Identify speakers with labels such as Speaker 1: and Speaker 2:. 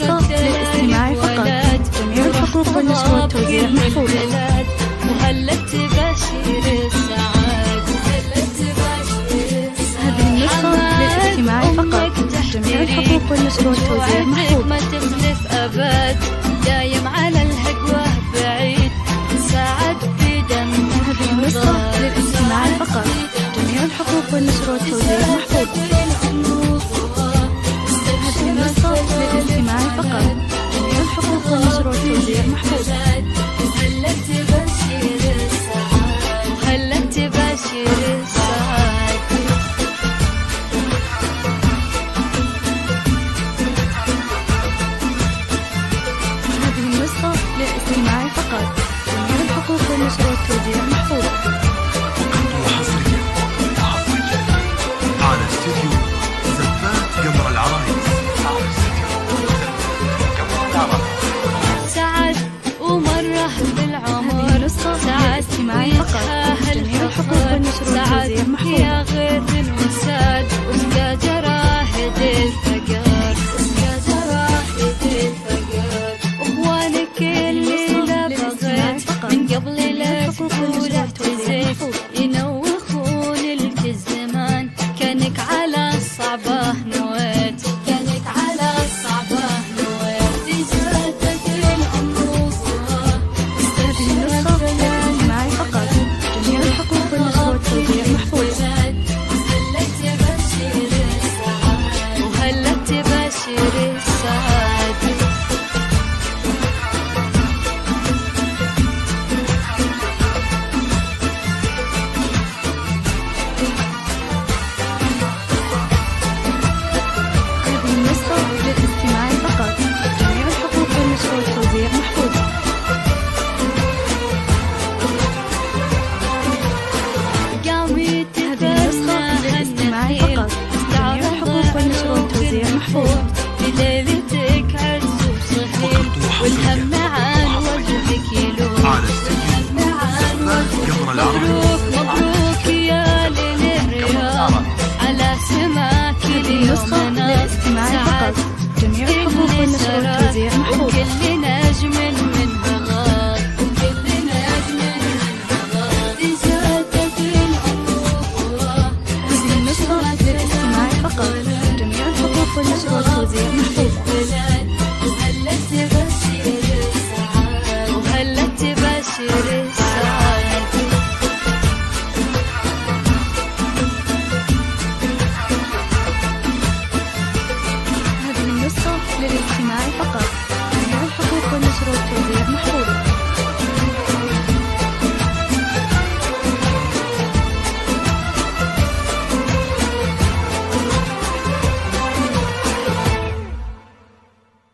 Speaker 1: النسخة للاستماع فقط. جميع الحقوق والنشر والتوزيع محفوظة.
Speaker 2: وهلت بشير السعاد.
Speaker 1: هذه النسخة للاستماع فقط. جميع الحقوق والنشر والتوزيع محفوظة.
Speaker 2: ما تخلف أبد، دايم على الهجوة بعيد، سعد في دم.
Speaker 1: هذه النسخة للاستماع فقط. جميع الحقوق والنشر والتوزيع محفوظة. هذه النسخة للاستماع فقط. جميع الحقوق والنشر والتوزيع محفوظة.